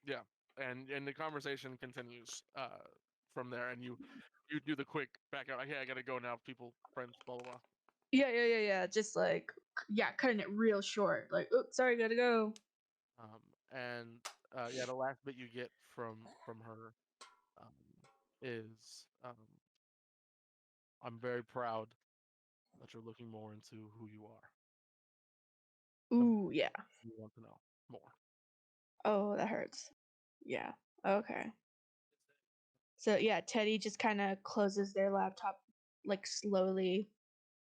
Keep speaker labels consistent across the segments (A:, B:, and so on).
A: Yeah, and the conversation continues from there, and you do the quick back out. Hey, I gotta go now. People, friends, blah blah blah.
B: Yeah. Just like, yeah, cutting it real short. Like, oops, sorry, gotta go.
A: And yeah, the last bit you get from her um, is I'm very proud that you're looking more into who you are. The
B: Ooh, yeah.
A: you want to know more.
B: Oh, that hurts. Yeah. Okay. So yeah, Teddy just kind of closes their laptop like slowly.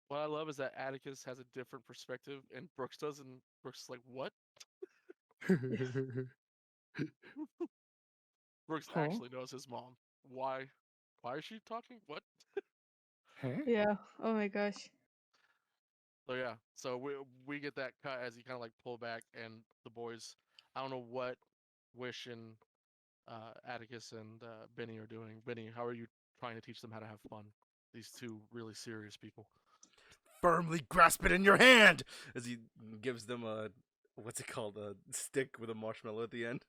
A: What I love is that Atticus has a different perspective, and Brooks does, and Brooks is like, "What?" Brooks
C: Huh?
A: actually knows his mom. Why? Why is she talking? What?
C: Huh?
B: Yeah. Oh my gosh.
A: So yeah, so we get that cut as he kind of like pull back, and the boys. I don't know what Wish and Atticus and Benny are doing. Benny, how are you trying to teach them how to have fun? These two really serious people.
D: Firmly grasp it in your hand as he gives them a what's it called, a stick with a marshmallow at the end.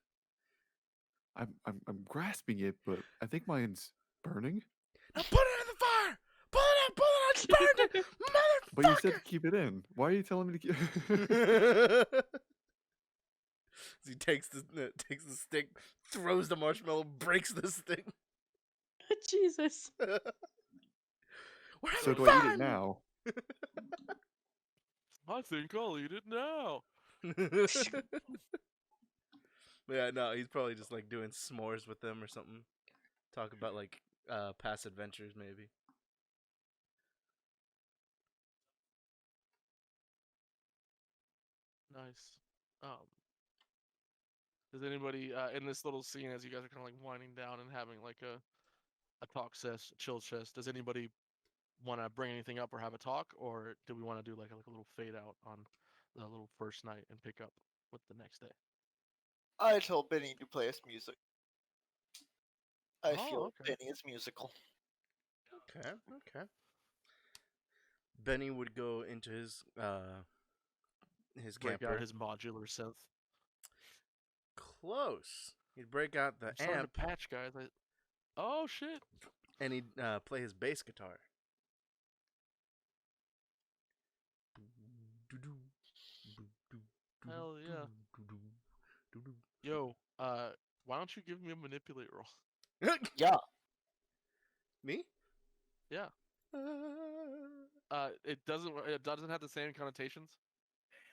C: I'm grasping it, but I think mine's burning.
D: Now put it in the fire. Pull it out. You burned it,
C: But you said to keep it in. Why are you telling me to keep?
D: motherfucker. As he takes the stick, throws the marshmallow, breaks the stick.
B: Jesus.
D: We're
C: So
D: having
C: do I eat it
D: fun.
C: now?
A: I think I'll eat it now.
D: Yeah, no, he's probably just like doing s'mores with them or something. Talk about like past adventures, maybe.
A: Nice. Um, does anybody in this little scene, as you guys are kind of like winding down and having like a talk session, chill chest, does anybody want to bring anything up or have a talk, or do we want to do like a little fade out on the little first night and pick up with the next day?
E: I told Benny to play us music. I
A: Oh,
E: feel
A: okay.
E: Benny is musical.
D: Okay, okay. Benny would go into his
A: Break out
D: camper.
A: his modular synth.
D: Close. He'd break out the
A: I'm starting to
D: amp
A: patch, guys. Oh shit!
D: and he'd play his bass guitar.
A: Hell yeah! Yo, why don't you give me a manipulate roll?
E: Yeah.
D: Me?
A: Yeah. It doesn't have the same connotations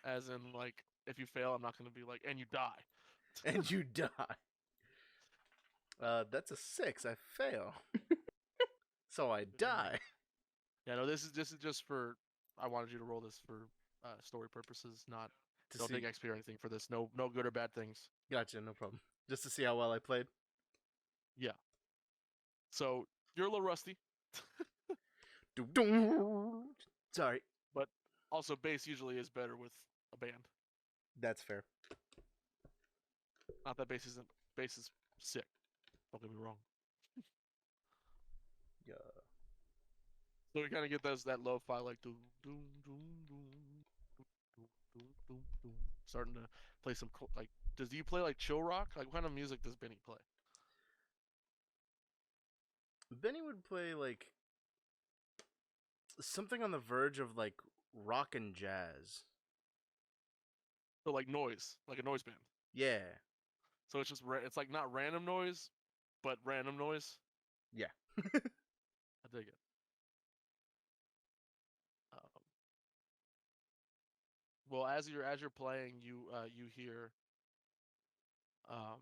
A: as in like if you fail, I'm not gonna be like and you die.
D: And you die. That's a 6. I fail. So I die.
A: Yeah, no, this is just for. I wanted you to roll this for story purposes, not
D: To
A: don't take
D: see.
A: XP or anything for this. No good or bad things.
D: Gotcha, no problem. Just to see how well I played.
A: Yeah. So you're a little rusty,
D: Sorry.
A: but also bass usually is better with a band.
D: That's fair.
A: Not that bass is sick. Don't get me wrong.
D: Yeah.
A: So we kind of get that lo-fi like doom doom doom doom doom doom doom doom starting to play some like. Does he play like chill rock? Like what kind of music does Benny play?
D: Benny would play like something on the verge of like rock and jazz.
A: So like noise, like a noise band.
D: Yeah.
A: So it's just it's like not random noise, but random noise.
D: Yeah.
A: I dig it. Um, well, as you're playing, you hear um.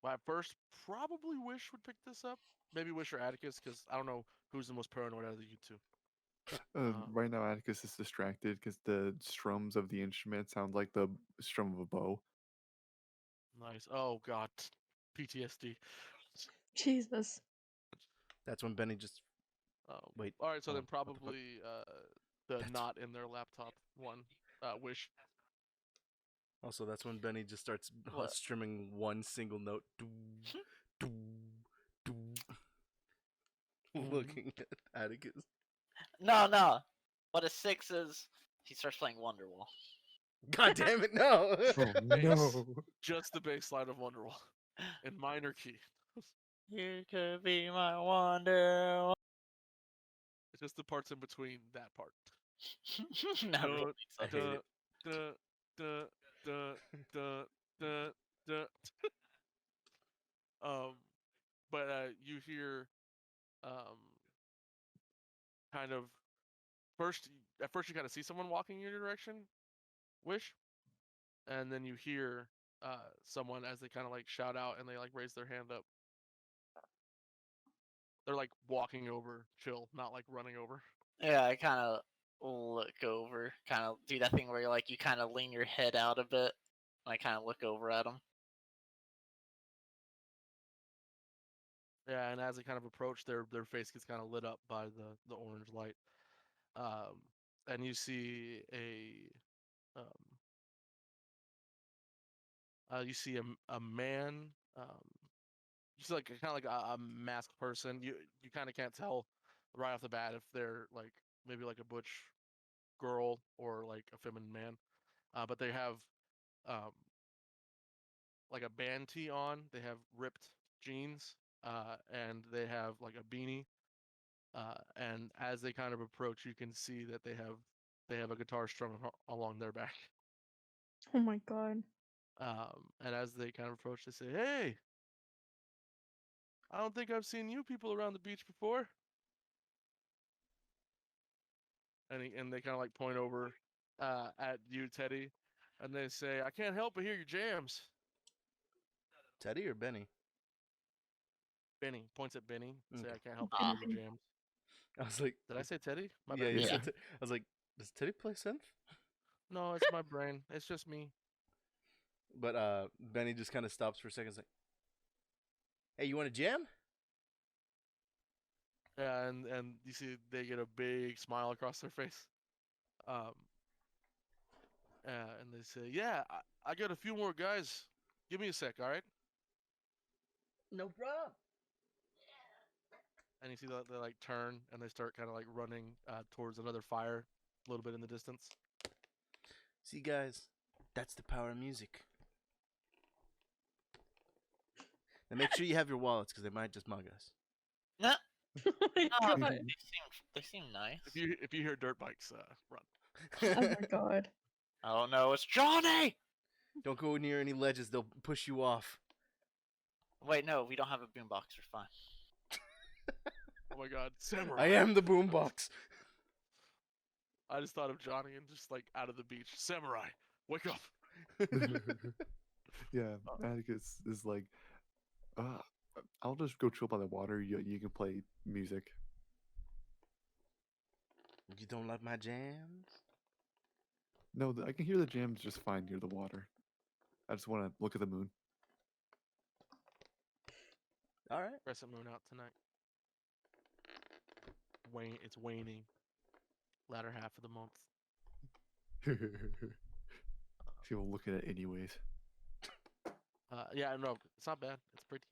A: Well, at first, probably Wish would pick this up. Maybe Wish or Atticus, because I don't know who's the most paranoid out of you two.
C: Right now, Atticus is distracted because the strums of the instrument sound like the strum of a bow.
A: Nice. Oh God, PTSD.
B: Jesus.
D: That's when Benny just wait.
A: All right, so then
D: What the fuck?
A: probably the
D: That's
A: not in their laptop one. Wish.
D: also that's when Benny just starts
A: What?
D: strumming one single note. Doo, doo, doo,
A: Mm-hmm.
D: looking at Atticus.
E: No. What a 6 is, he starts playing Wonderwall.
D: God damn it, no.
C: Oh
A: Bass.
C: no!
A: Just the bass line of Wonderwall in minor key.
E: You could be my wonder.
A: It's just the parts in between that part.
E: Not really.
D: I hate it.
A: Duh, duh, duh, duh, duh, duh. But you hear kind of at first you kind of see someone walking in your direction, Wish, and then you hear someone as they kind of like shout out and they like raise their hand up. They're like walking over, chill, not like running over.
E: Yeah, I kind of look over, kind of do that thing where you kind of lean your head out a bit, and I kind of look over at them.
A: Yeah, and as they kind of approach, their face gets kind of lit up by the orange light, and you see a man. You see like kind of like a masked person. You kind of can't tell right off the bat if they're like maybe like a butch girl or like a feminine man, but they have um, like a band tee on. They have ripped jeans, and they have like a beanie. And as they kind of approach, you can see that they have a guitar strung along their back.
B: Oh my god.
A: And as they kind of approach, they say, "Hey, I don't think I've seen you people around the beach before." And they kind of like point over at you, Teddy, and they say, "I can't help but hear your jams."
D: Teddy or Benny?
A: Benny points at Benny. Say,
D: Okay.
A: "I can't help but hear your jams."
D: I was like,
A: Did I say Teddy? My
D: yeah,
A: bad.
D: you
E: Yeah.
D: said. I was like, does Teddy play synth?
A: No, it's my brain. It's just me.
D: But Benny just kind of stops for a second. He's like, "Hey, you want to jam?"
A: Yeah, and you see they get a big smile across their face. Um, and they say, "Yeah, I got a few more guys. Give me a sec, all right?"
D: No problem.
A: And you see that they like turn and they start kind of like running towards another fire, a little bit in the distance.
D: See, guys, that's the power of music. Now make sure you have your wallets because they might just mug us.
E: No,
B: Oh my
E: no,
B: god.
E: they seem nice.
A: If you hear dirt bikes, run.
B: Oh my god.
E: I don't know. It's Johnny.
D: Don't go near any ledges; they'll push you off.
E: Wait, no, we don't have a boombox. We're fine.
A: Oh my God, Samurai!
D: I am the boombox.
A: I just thought of Johnny and just like out of the beach, Samurai, wake up!
C: Yeah, Atticus is like, I'll just go chill by the water. You can play music.
D: You don't like my jams?
C: No, I can hear the jams just fine near the water. I just want to look at the moon.
D: All right.
A: Crescent moon out tonight. It's waning. Latter half of the month.
C: People look at it anyways.
A: Yeah, no, it's not bad. It's pretty.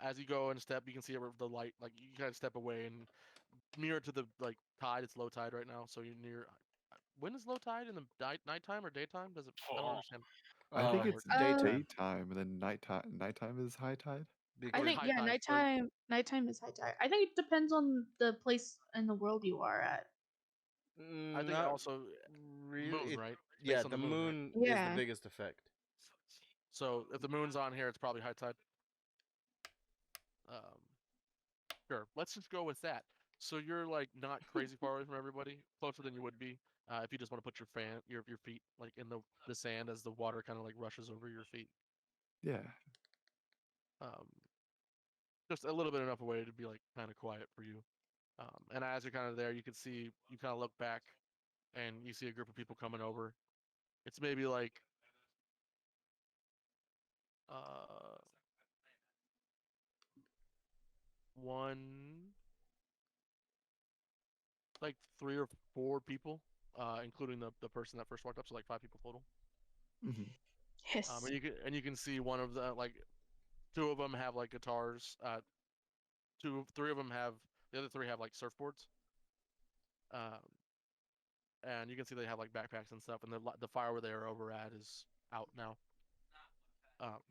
A: As you go and step, you can see the light. Like you kind of step away and near to the like tide. It's low tide right now, so you're near. When is low tide in the nighttime or daytime? Does it? I don't understand.
C: I think
A: Um,
C: it's
D: daytime.
C: daytime, and then nighttime is high tide.
B: I
A: Or
B: think
A: high
B: yeah,
A: tide, like-
B: nighttime is high tide. I think it depends on the place in the world you are at.
A: I think it
D: Not
A: also
D: really.
A: moon, right? It's
D: Yeah,
A: based on
D: the
A: the moon, right?
D: moon is the
B: Yeah.
D: biggest effect.
A: So if the moon's on here, it's probably high tide. Sure. Let's just go with that. So you're like not crazy far away from everybody, closer than you would be if you just want to put your feet like in the sand as the water kind of like rushes over your feet.
C: Yeah.
A: Um, just a little bit enough away to be like kind of quiet for you. And as you're kind of there, you can see you kind of look back, and you see a group of people coming over. It's maybe like uh one like 3 or 4 people, including the person that first walked up, so like 5 people total.
C: Hmm.
B: Yes.
A: And you can see one of the like 2 of them have like guitars. 3 of them have the other 3 have like surfboards. Um, and you can see they have like backpacks and stuff, and the fire where they are over at is out now. Um,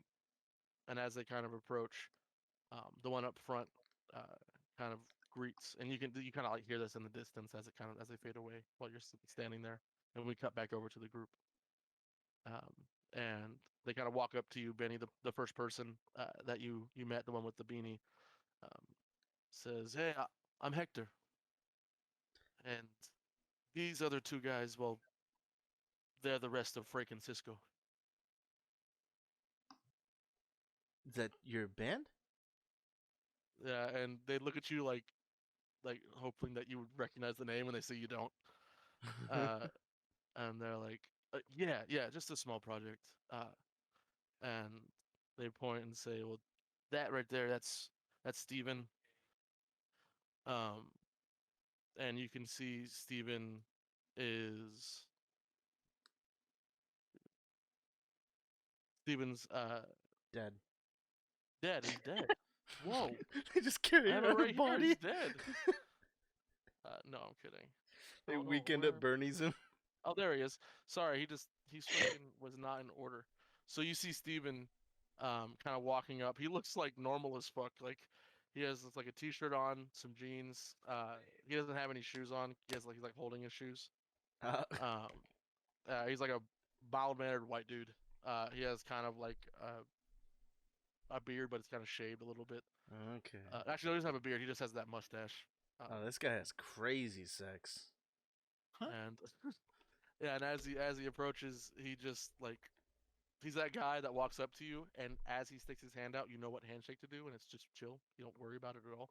A: and as they kind of approach, the one up front kind of greets, and you kind of like hear this in the distance as they fade away while you're standing there, and we cut back over to the group. And they kind of walk up to you, Benny, the first person that you met, the one with the beanie, says, "Hey, I'm Hector, and these other two guys, well, they're the rest of Frake and Cisco."
D: Is that your band?
A: Yeah, and they look at you like hoping that you would recognize the name, and they say you don't. And they're like, yeah, just a small project. And they point and say, well, that right there, that's Steven. And you can see Steven is Steven's
D: Dead.
A: dead. He's dead. Whoa.
D: They just carry
A: I have
D: him
A: it
D: out
A: right
D: of
A: here.
D: body.
A: He's dead. No, I'm kidding.
D: They
A: Oh, no,
D: weekend
A: where-
D: at Bernie's him.
A: Oh, there he is. Sorry, he's freaking was not in order. So you see Steven kind of walking up. He looks like normal as fuck. Like he has like a t-shirt on, some jeans. He doesn't have any shoes on. He's like holding his shoes. He's like a mild-mannered white dude. He has kind of like a beard, but it's kind of shaved a little bit.
D: Okay.
A: Actually, no, he doesn't have a beard. He just has that mustache.
D: Oh, this guy has crazy sex.
A: And yeah, and as he approaches, he just like he's that guy that walks up to you, and as he sticks his hand out, you know what handshake to do, and it's just chill. You don't worry about it at all.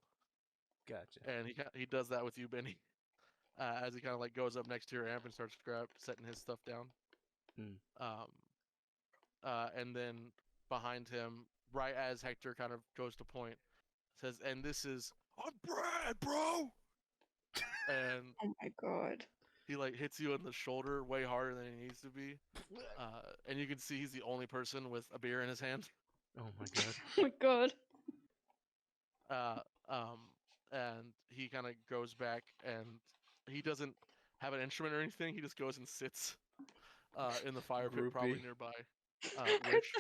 D: Gotcha.
A: And he does that with you, Benny. As he kind of like goes up next to your amp and starts setting his stuff down. And then behind him, right as Hector kind of goes to point, says, "And this is I'm Brad, bro." And
B: Oh my god.
A: he like hits you in the shoulder way harder than he needs to be. And you can see he's the only person with a beer in his hand.
D: Oh my god.
B: Oh my god.
A: And he kind of goes back, and he doesn't have an instrument or anything. He just goes and sits in the fire pit, probably
D: Groupie.
A: nearby. Which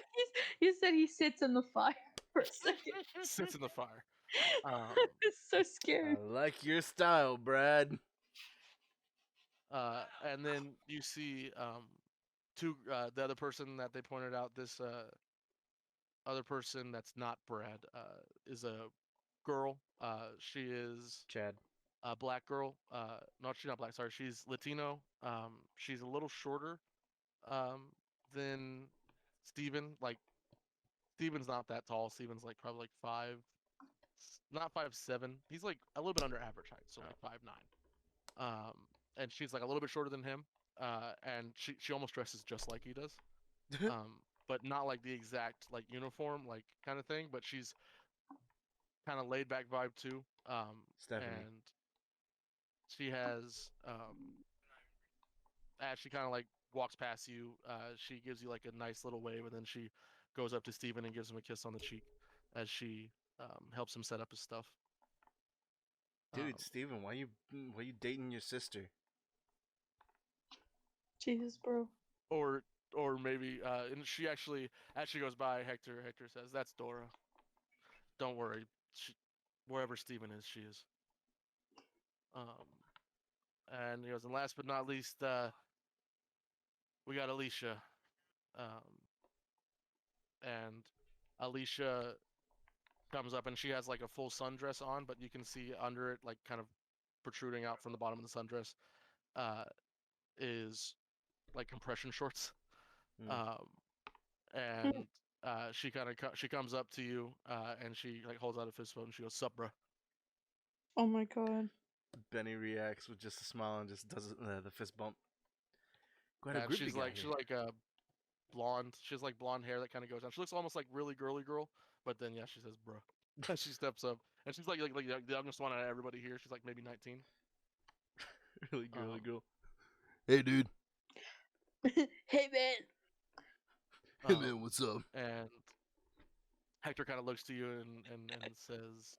B: You said he sits in the fire for a second.
A: sits in the fire.
B: It's so scary.
D: I like your style, Brad.
A: And then you see the other person that they pointed out. This other person that's not Brad is a girl. She is
D: Chad.
A: a black girl. No, she's not black. Sorry, she's Latino. She's a little shorter than Steven. Like Steven's not that tall. Steven's like probably like not 5'7". He's like a little bit under average height, so like 5'9". And she's like a little bit shorter than him. And she almost dresses just like he does. But not like the exact like uniform like kind of thing. But she's kind of laid back vibe too.
D: Stephanie.
A: And she has as she kind of like walks past you, she gives you like a nice little wave, and then she goes up to Steven and gives him a kiss on the cheek as she helps him set up his stuff.
D: Dude, Steven, why you dating your sister?
B: Jesus, bro.
A: Or maybe and she actually, as she goes by, Hector says, "That's Dora. Don't worry, wherever Steven is, she is." And he goes, and last but not least, we got Alicia. And Alicia comes up, and she has like a full sundress on, but you can see under it, like kind of protruding out from the bottom of the sundress, is like compression shorts. And she kind of she comes up to you, and she like holds out a fist bump, and she goes, "Sup, bro?"
B: Oh my god.
D: Benny reacts with just a smile and just does the fist bump. Quite a
A: And
D: groupie
A: she's
D: guy
A: like
D: here.
A: she's like a blonde. She has like blonde hair that kind of goes down. She looks almost like really girly girl, but then yeah, she says, "Bro." She steps up, and she's like the youngest one out of everybody here. She's like maybe 19.
D: Really girly girl. Hey, dude.
B: Hey man.
D: Hey, man, what's up?
A: And Hector kind of looks to you and says,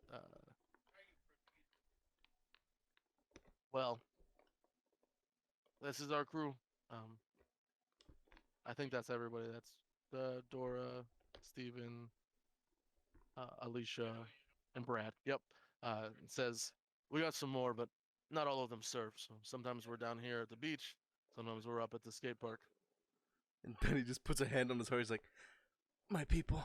A: "Well, this is our crew. I think that's everybody. That's Dora, Steven, Alicia, and Brad. Yep. It says we got some more, but not all of them surf. So sometimes we're down here at the beach. Sometimes we're up at the skate park.
D: And Benny just puts a hand on his heart. He's like, "My people."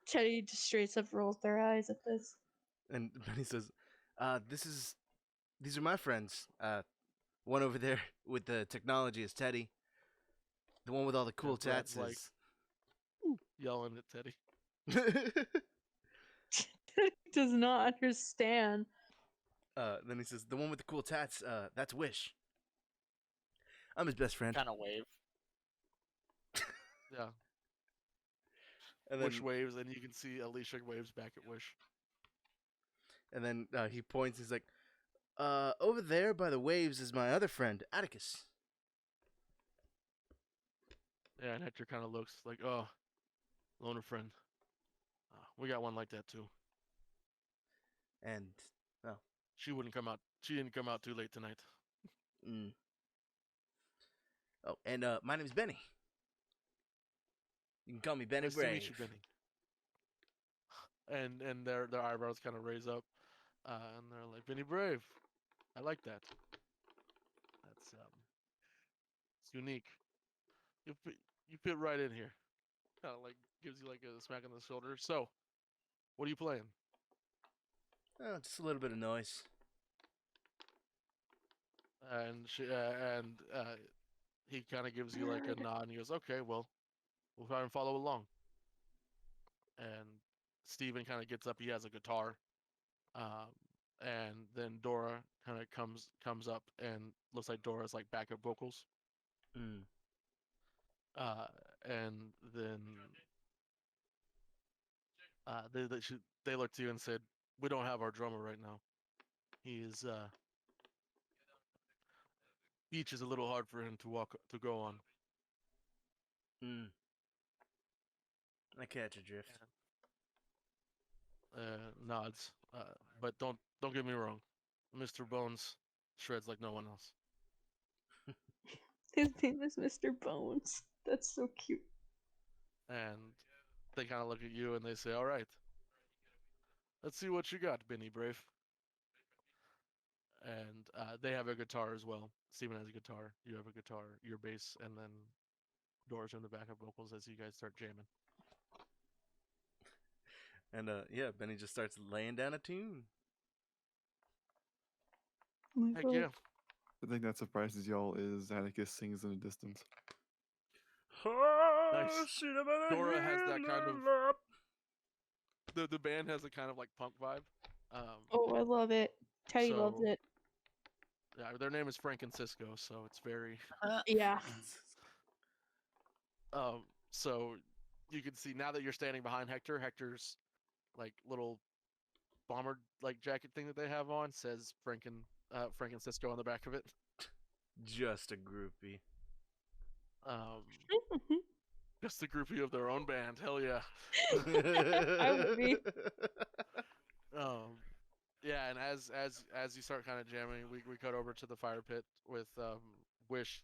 B: Teddy just straight up rolls their eyes at this.
D: And Benny says, these are my friends. One over there with the technology is Teddy. The one with all the cool
A: Brad's
D: tats
A: like-
D: is."
A: Yelling at Teddy.
B: Does not understand.
D: Then he says, "The one with the cool tats, that's Wish. I'm his best friend."
E: Kind of wave.
A: Yeah.
D: And
A: Wish
D: then,
A: waves, and you can see Alicia waves back at Wish.
D: and then he points. He's like, "Over there by the waves is my other friend, Atticus."
A: Yeah, and Hector kind of looks like, oh, loner friend. We got one like that too.
D: And
A: She wouldn't come out. She didn't come out too late tonight.
D: oh, and my name's Benny. You can call me Benny
A: Nice
D: Brave.
A: to meet you, Benny. And their eyebrows kind of raise up, and they're like, Benny Brave. I like that. That's it's unique. You fit right in here. Kind of like gives you like a smack on the shoulder. So, what are you playing?
D: Oh, just a little bit of noise.
A: And he kind of gives you like a nod, and he goes, "Okay, well, we'll try and follow along." And Steven kind of gets up. He has a guitar, and then Dora kind of comes up, and looks like Dora's like backup vocals. And then they looked to you and said, "We don't have our drummer right now. He is beach is a little hard for him to go on."
D: I catch a drift.
A: Nods. But don't get me wrong, Mr. Bones shreds like no one else.
B: His name is Mr. Bones. That's so cute.
A: And they kind of look at you and they say, "All right, let's see what you got, Benny Brave." And they have a guitar as well. Steven has a guitar. You have a guitar, your bass, and then Dora's doing the backup vocals as you guys start jamming.
D: And yeah, Benny just starts laying down a tune.
B: Oh my
A: Heck
B: God.
A: yeah.
C: The thing that surprises y'all is Atticus sings in the distance.
A: Nice. Dora has that kind of the band has a kind of like punk vibe.
B: Oh, I love it. Teddy loves
A: So-
B: it.
A: Yeah, their name is Frank and Cisco, so it's very
B: Yeah.
A: so you can see now that you're standing behind Hector's like little bomber like jacket thing that they have on says Frank and Cisco on the back of it.
D: Just a groupie.
A: Just a groupie of their own band. Hell yeah.
B: I would be.
A: Yeah, and as you start kind of jamming, we cut over to the fire pit with Wish,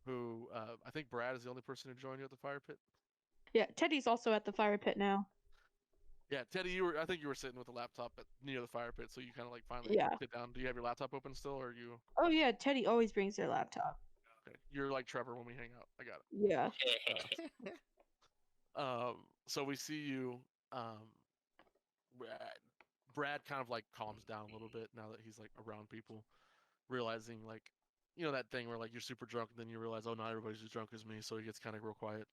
A: who I think Brad is the only person who joined you at the fire pit.
B: Yeah, Teddy's also at the fire pit now.
A: Yeah, Teddy, I think you were sitting with the laptop near the fire pit, so you kind of like finally
B: Yeah.
A: sit down. Do you have your laptop open still, or are you?
B: Oh yeah, Teddy always brings their laptop.
A: Okay. You're like Trevor when we hang out. I got it.
B: Yeah.
A: So we see you. Brad kind of like calms down a little bit now that he's like around people, realizing like, you know, that thing where like you're super drunk and then you realize, oh, not everybody's as drunk as me, so he gets kind of real quiet.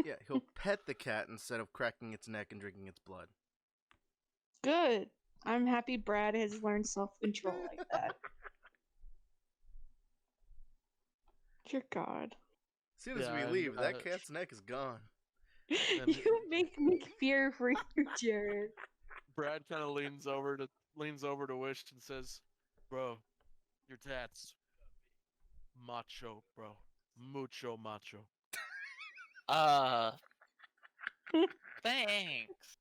D: Yeah, he'll pet the cat instead of cracking its neck and drinking its blood.
B: Good. I'm happy Brad has learned self-control like that. Dear God.
D: As soon as
A: Yeah,
D: we
A: and,
D: leave, that cat's neck is gone.
A: And-
B: You make me fear for you, Jared.
A: Brad kind of leans over to Wish and says, "Bro, your tats, macho, bro, mucho macho."
E: Thanks.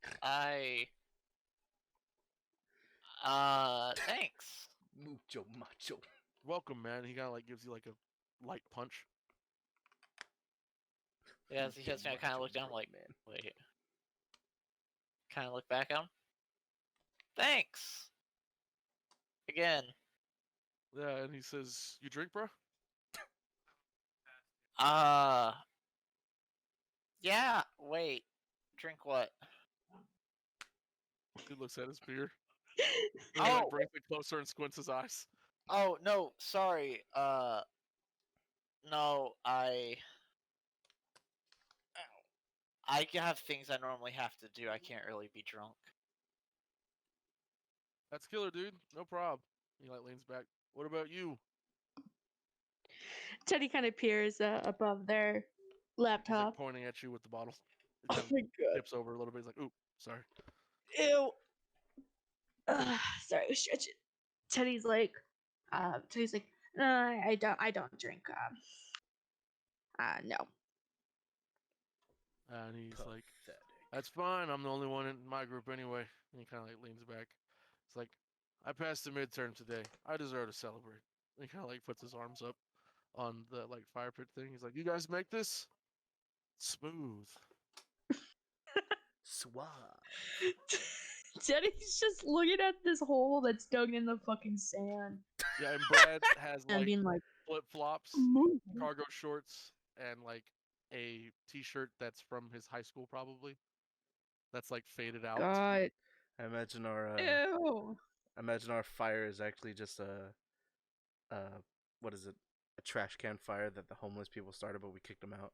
E: Thanks.
D: Mucho macho.
A: Welcome, man. He kind of like gives you like a light punch.
E: Yeah, as he hits me, I kind of look down like,
D: man.
E: wait. Kind of look back at him. Thanks. Again.
A: Yeah, and he says, "You drink, bro?"
E: Yeah. Wait. Drink what?
A: He looks at his beer. And he like brings it closer and squints his eyes.
E: Oh no, sorry. No, I have things I normally have to do. I can't really be drunk.
A: That's killer, dude. No prob. He like leans back. What about you?
B: Teddy kind of peers above their
A: He's
B: laptop.
A: like pointing at you with the bottle. He
B: Oh
A: kind
B: my
A: of
B: god.
A: tips over a little bit. He's like, "Ooh, sorry."
B: Ew. Sorry, stretch it. Teddy's like, no, I don't drink. No.
A: And he's like,
D: Pathetic.
A: "That's fine. I'm the only one in my group anyway." And he kind of like leans back. It's like, "I passed the midterm today. I deserve to celebrate." And he kind of like puts his arms up on the like fire pit thing. He's like, "You guys make this smooth."
D: Suave.
B: Teddy's just looking at this hole that's dug in the fucking sand.
A: Yeah, and Brad has
B: And
A: like
B: being like,
A: flip flops,
B: "Move."
A: cargo shorts, and like a t-shirt that's from his high school probably. That's like faded out.
B: God.
D: I imagine our
B: Ew.
D: fire is actually just what is it? A trash can fire that the homeless people started, but we kicked them out.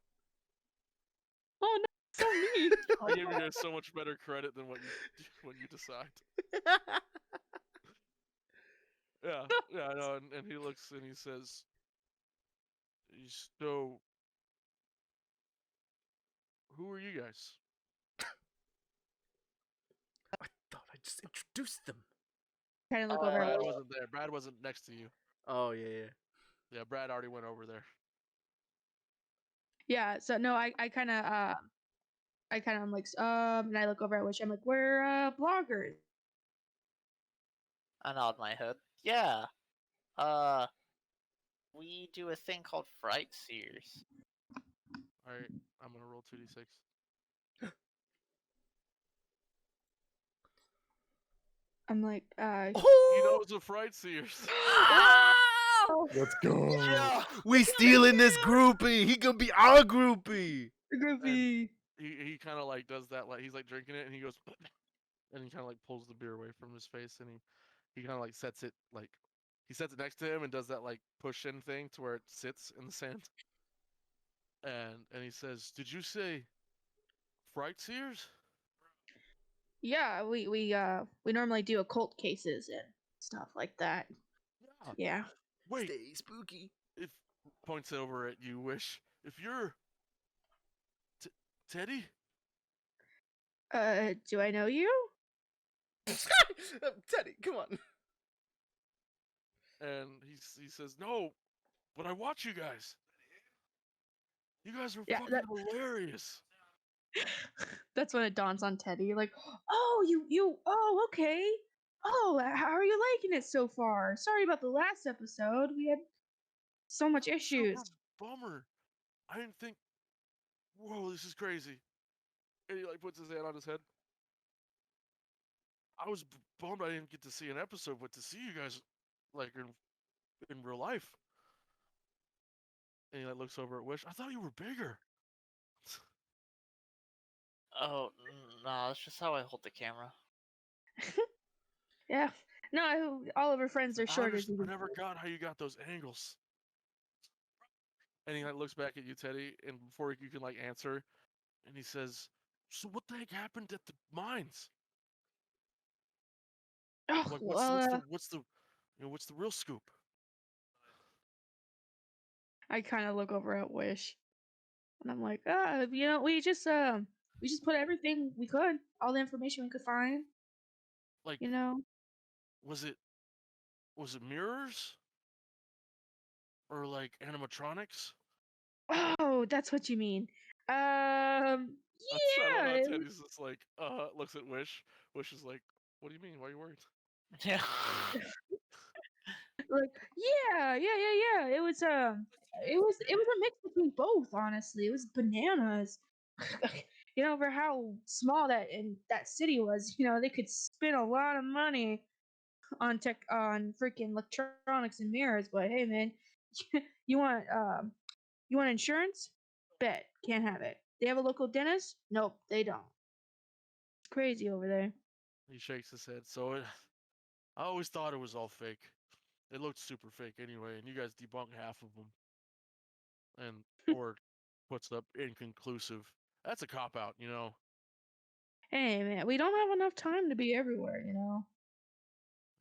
B: Oh no, so mean.
A: I give you guys so much better credit than what you decide. Yeah, I know. And he looks and he says, "So, who are you guys?"
D: I thought I just introduced them.
B: Kind of look over.
A: Brad
B: At
A: wasn't there. Brad wasn't next to you.
D: Oh yeah.
A: Yeah, Brad already went over there.
B: Yeah. So no, I kind of I'm like and I look over at Wish. I'm like, we're bloggers.
E: I nod my head. Yeah. We do a thing called Frightseers.
A: All right, I'm gonna roll 2d6.
B: I'm like,
A: He knows the Frightseers.
B: oh,
C: Let's go.
E: Yeah.
D: We stealing this groupie. He could be our groupie.
B: groupie.
A: He kind of like does that, like he's like drinking it and he goes and he kind of like pulls the beer away from his face and he kind of like sets it next to him and does that like push in thing to where it sits in the sand. And he says, "Did you say Frightseers?"
B: Yeah, we normally do occult cases and stuff like that.
A: Yeah.
B: Yeah.
A: Wait,
D: Stay spooky.
A: if points it over at you, Wish. If you're Teddy?
B: Do I know you?
D: Teddy, come on.
A: And he says, "No, but I watch you guys. You guys are
B: Yeah,
A: fucking hilarious."
B: That's when it dawns on Teddy. Like, oh, oh, okay. Oh, how are you liking it so far? Sorry about the last episode. We had so much issues.
A: Super bummer. I didn't think. Whoa, this is crazy. And he like puts his hand on his head. I was bummed I didn't get to see an episode, but to see you guys like in real life. And he like looks over at Wish. I thought you were bigger.
E: Oh no, that's just how I hold the camera.
B: Yeah. No, all of her friends are short as
A: I never got how you got those angles. And he like looks back at you, Teddy, and before you can like answer, and he says, "So what the heck happened at the mines?
B: Oh,
A: Like,
B: well,
A: what's the real scoop?"
B: I kind of look over at Wish, and I'm like, we just put everything we could, all the information we could find.
A: Like,
B: You know.
A: was it mirrors or like animatronics?
B: Oh, that's what you mean.
A: I don't know.
B: Yeah.
A: Teddy's just like, looks at Wish. Wish is like, "What do you mean? Why are you worried?"
E: Yeah.
B: Like, yeah. It was a mix between both. Honestly, it was bananas. For how small that city was, they could spend a lot of money on freaking electronics and mirrors. But hey, man, you want insurance? Bet, can't have it. They have a local dentist? Nope, they don't. Crazy over there.
A: He shakes his head. So I always thought it was all fake. It looked super fake anyway, and you guys debunk half of them, or puts up inconclusive. That's a cop out,
B: Hey, man, we don't have enough time to be everywhere.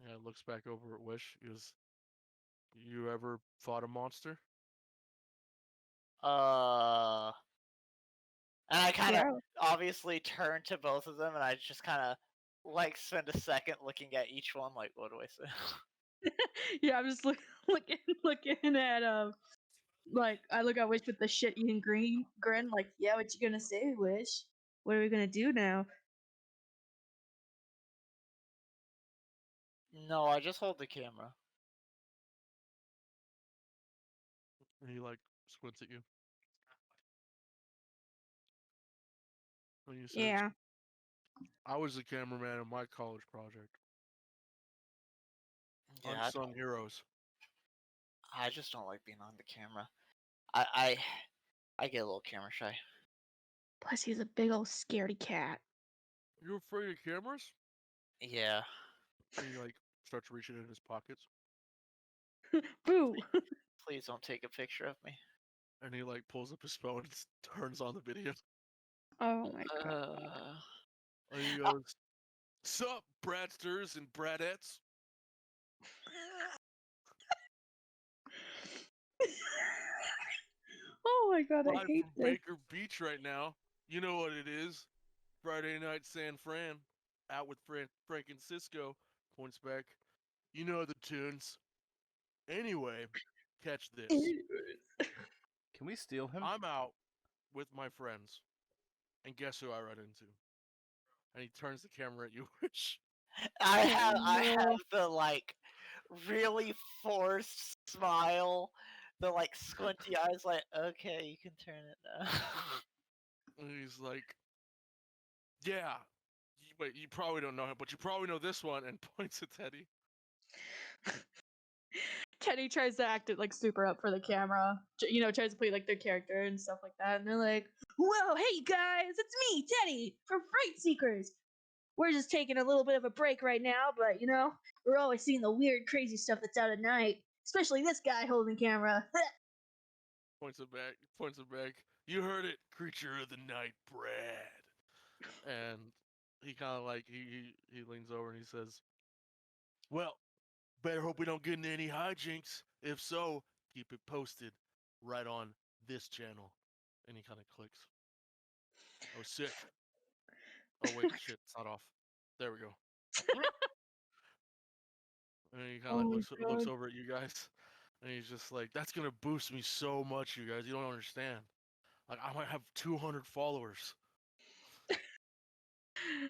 A: Yeah, looks back over at Wish. He goes, "You ever fought a monster?"
E: And I kind of
B: Yeah.
E: obviously turn to both of them, and I just kind of like spend a second looking at each one. Like, what do I say?
B: Yeah, I'm just looking at like I look at Wish with the shit eating grin. Like, yeah, what you gonna say, Wish? What are we gonna do now?
E: No, I just hold the camera.
A: And he squints at you. And you says,
B: Yeah.
A: "I was the cameraman in my college project.
E: Yeah,
A: Unsung heroes."
E: I just don't like being on the camera. I get a little camera shy.
B: Plus, he's a big old scaredy cat.
A: "You afraid of cameras?"
E: Yeah.
A: And he starts reaching in his pockets,
B: Boo.
E: Please don't take a picture of me.
A: and he pulls up his phone and turns on the video.
B: Oh my god.
A: And he goes, "Sup, Bradsters and Bradettes?
B: Oh my god, I
A: Live
B: hate
A: from
B: this.
A: Baker Beach right now. You know what it is. Friday night San Fran. Out with Frank and Cisco." Points back. "You know the tunes. Anyway, catch this.
D: Can we steal him?
A: I'm out with my friends. And guess who I run into?" And he turns the camera at you, Wish.
E: I
B: no.
E: have the really forced smile, the squinty eyes. Like, okay, you can turn it now.
A: And he's like, "Yeah, wait, you probably don't know him, but you probably know this one," and points at Teddy.
B: Teddy tries to act it super up for the camera. Tries to play their character and stuff like that. And they're like, "Whoa, hey guys, it's me, Teddy, from Frightseers. We're just taking a little bit of a break right now, but we're always seeing the weird, crazy stuff that's out at night. Especially this guy holding camera."
A: Points it back. "You heard it, creature of the night, Brad." And he kind of he leans over and he says, "Well, better hope we don't get into any hijinks. If so, keep it posted right on this channel." And he kind of clicks. "Oh, sick. Oh, wait, shit, it's not off. There we go." And he kind of
B: Oh my
A: looks
B: God.
A: over at you guys. And he's just like, "That's going to boost me so much, you guys. You don't understand. I might have 200 followers."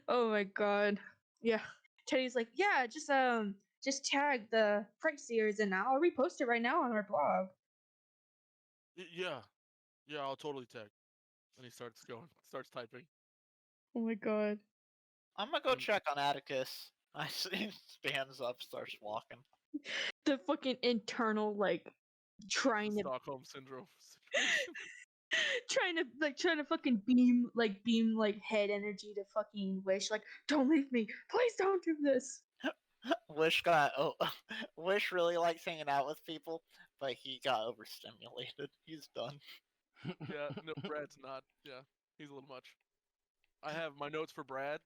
B: Oh my god. Yeah. Teddy's like, "Yeah, just tag the Frightseers and I'll repost it right now on our blog."
A: Yeah. Yeah, I'll totally tag." And he starts typing.
B: Oh my god.
E: I'm gonna go
A: And-
E: check on Atticus. I see stands up, starts walking.
B: The fucking internal trying to
A: Stockholm syndrome situation.
B: trying to fucking beam head energy to fucking Wish, "Don't leave me, please don't do this."
E: Wish really likes hanging out with people, but he got overstimulated. He's done.
A: Yeah, no, Brad's not. Yeah, he's a little much. I have my notes for Brad.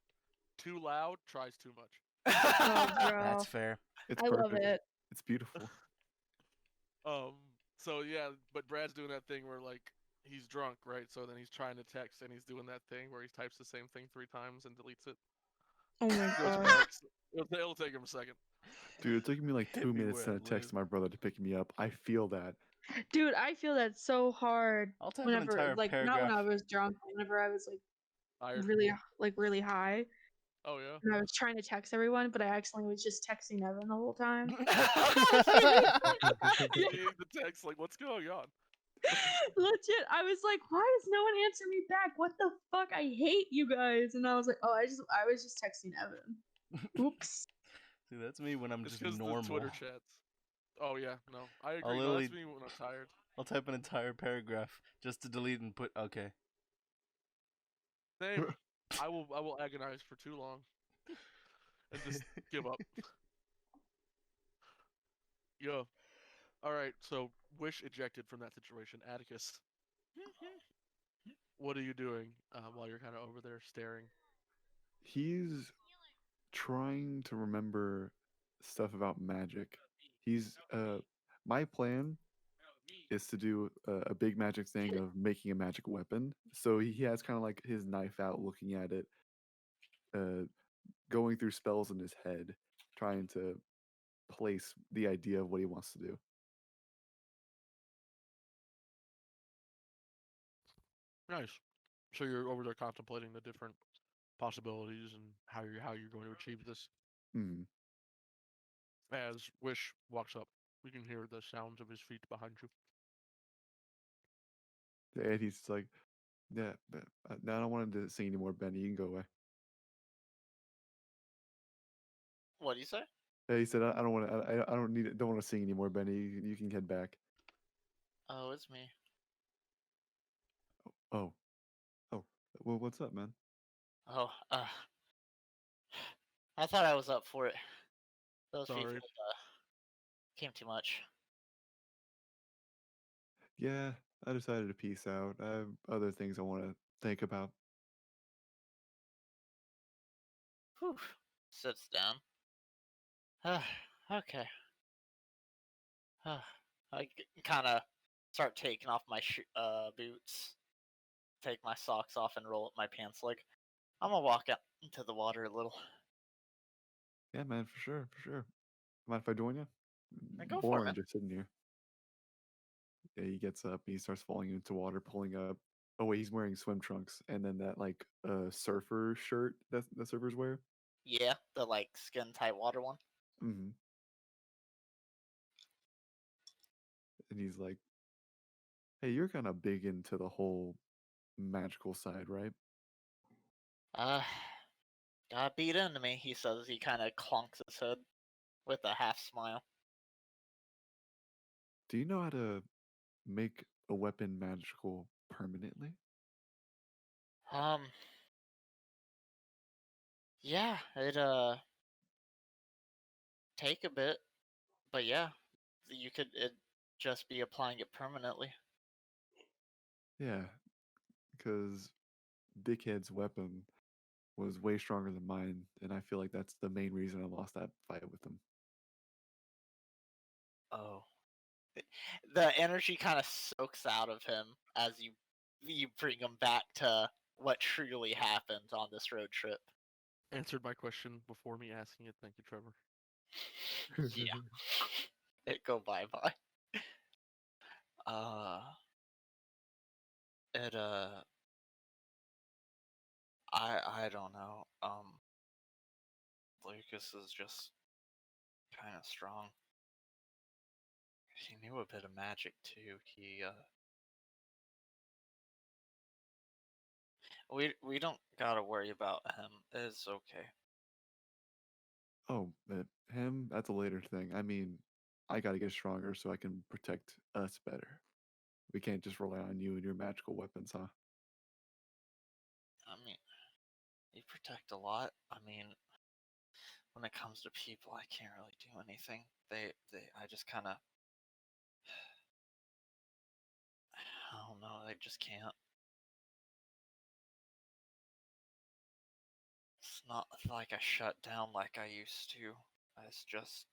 A: Too loud, tries too much.
B: Oh, bro.
D: That's fair.
C: It's
B: I love
C: perfect.
B: it.
C: It's beautiful.
A: So yeah, but Brad's doing that thing where he's drunk, right? So then he's trying to text and he's doing that thing where he types the same thing 3 times and deletes it.
B: Oh my
A: Goes
B: god.
A: back. It'll take him a second.
C: Dude, it took me
D: Hit
C: 2
D: me
C: minutes to
A: where I
C: text
A: live.
C: my brother to pick me up. I feel that.
B: Dude, I feel that so hard
D: I'll type an
B: whenever
D: entire
B: not when
D: paragraph.
B: I was drunk, whenever I was
A: Tired.
B: really high.
A: Oh yeah.
B: and I was trying to text everyone, but I accidentally was just texting Evan the whole time.
A: You gave the text like, "What's going on?"
B: Legit, I was like, why does no one answer me back? What the fuck? I hate you guys. And I was like, oh, I was just texting Evan. Oops.
D: See, that's me when I'm
A: It's
D: just
A: because the
D: normal.
A: Twitter chats. Oh yeah, no, I
D: I'll
A: agree. No,
D: literally-
A: that's me when I'm tired.
D: I'll type an entire paragraph just to delete and put okay.
A: Same. I will agonize for too long, and just give up. Yo. All right. So Wish ejected from that situation. Atticus, what are you doing while you're kind of over there staring?
C: He's trying to remember stuff about magic. He's my plan is to do a big magic thing of making a magic weapon. So he has kind of like his knife out, looking at it, going through spells in his head, trying to place the idea of what he wants to do.
A: Nice. So you're over there contemplating the different possibilities and how you're going to achieve this.
C: Hmm.
A: As Wish walks up, we can hear the sounds of his feet behind you.
C: And he's just like, yeah, but no, I don't want to sing anymore, Benny. You can go away.
E: What do you say?
C: Yeah, he said, I don't want to. I don't need it. Don't want to sing anymore, Benny. You can head back.
E: Oh, it's me.
C: Oh, oh. Well, what's up, man?
E: Oh, I thought I was up for it. Those
A: Sorry.
E: people came too much.
C: Yeah, I decided to peace out. I have other things I want to think about.
E: Whew. Sits down. Okay. I kind of start taking off my boots, take my socks off, and roll up my pants. Like, I'm gonna walk out into the water a little.
C: Yeah, man, for sure, for sure. Mind if I join you?
E: Go for it,
C: Boring,
E: man.
C: just sitting here. Yeah, he gets up, he starts falling into water, pulling up. Oh wait, he's wearing swim trunks, and then that like surfer shirt that surfers wear.
E: Yeah, the like skin tight water one.
C: Hmm. And he's like, "Hey, you're kind of big into the whole magical side, right?"
E: Uh, got beat into me. He says. He kind of clonks his head with a half smile.
C: Do you know how to make a weapon magical permanently?
E: Um, yeah, it take a bit, but yeah, you could it just be applying it permanently.
C: Yeah, because Dickhead's weapon was way stronger than mine, and I feel like that's the main reason I lost that fight with him.
E: Oh. The energy kind of soaks out of him as you bring him back to what truly happened on this road trip.
A: Answered my question before me asking it. Thank you, Trevor.
E: Yeah. It go bye-bye. Uh it I don't know. Lucas is just kind of strong. He knew a bit of magic too. We don't gotta worry about him. It's okay.
C: Oh, him? That's a later thing. I mean, I gotta get stronger so I can protect us better. We can't just rely on you and your magical weapons, huh?
E: I mean, you protect a lot. I mean, when it comes to people, I can't really do anything. I just kind of, I don't know. They just can't. It's not like I shut down like I used to. It's just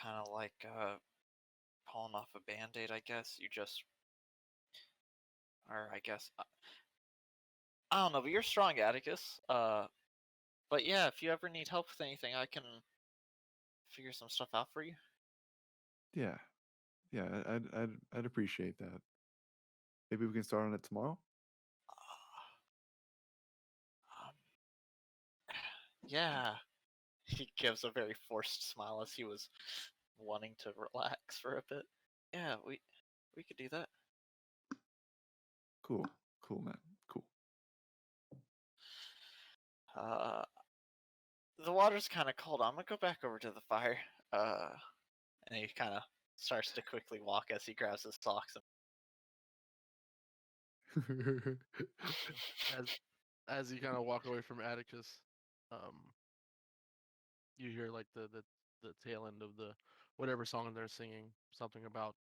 E: kind of like pulling off a band-aid, I guess. You just, or I guess, I don't know. But you're strong, Atticus. But yeah, if you ever need help with anything, I can figure some stuff out for you.
C: Yeah, yeah, I'd appreciate that. Maybe we can start on it tomorrow.
E: Yeah. He gives a very forced smile as he was wanting to relax for a bit. Yeah, we could do that.
C: Cool, man, cool.
E: The water's kind of cold. I'm gonna go back over to the fire. And he kind of starts to quickly walk as he grabs his socks.
A: as you kind of walk away from Atticus, you hear like the tail end of the whatever song they're singing, something about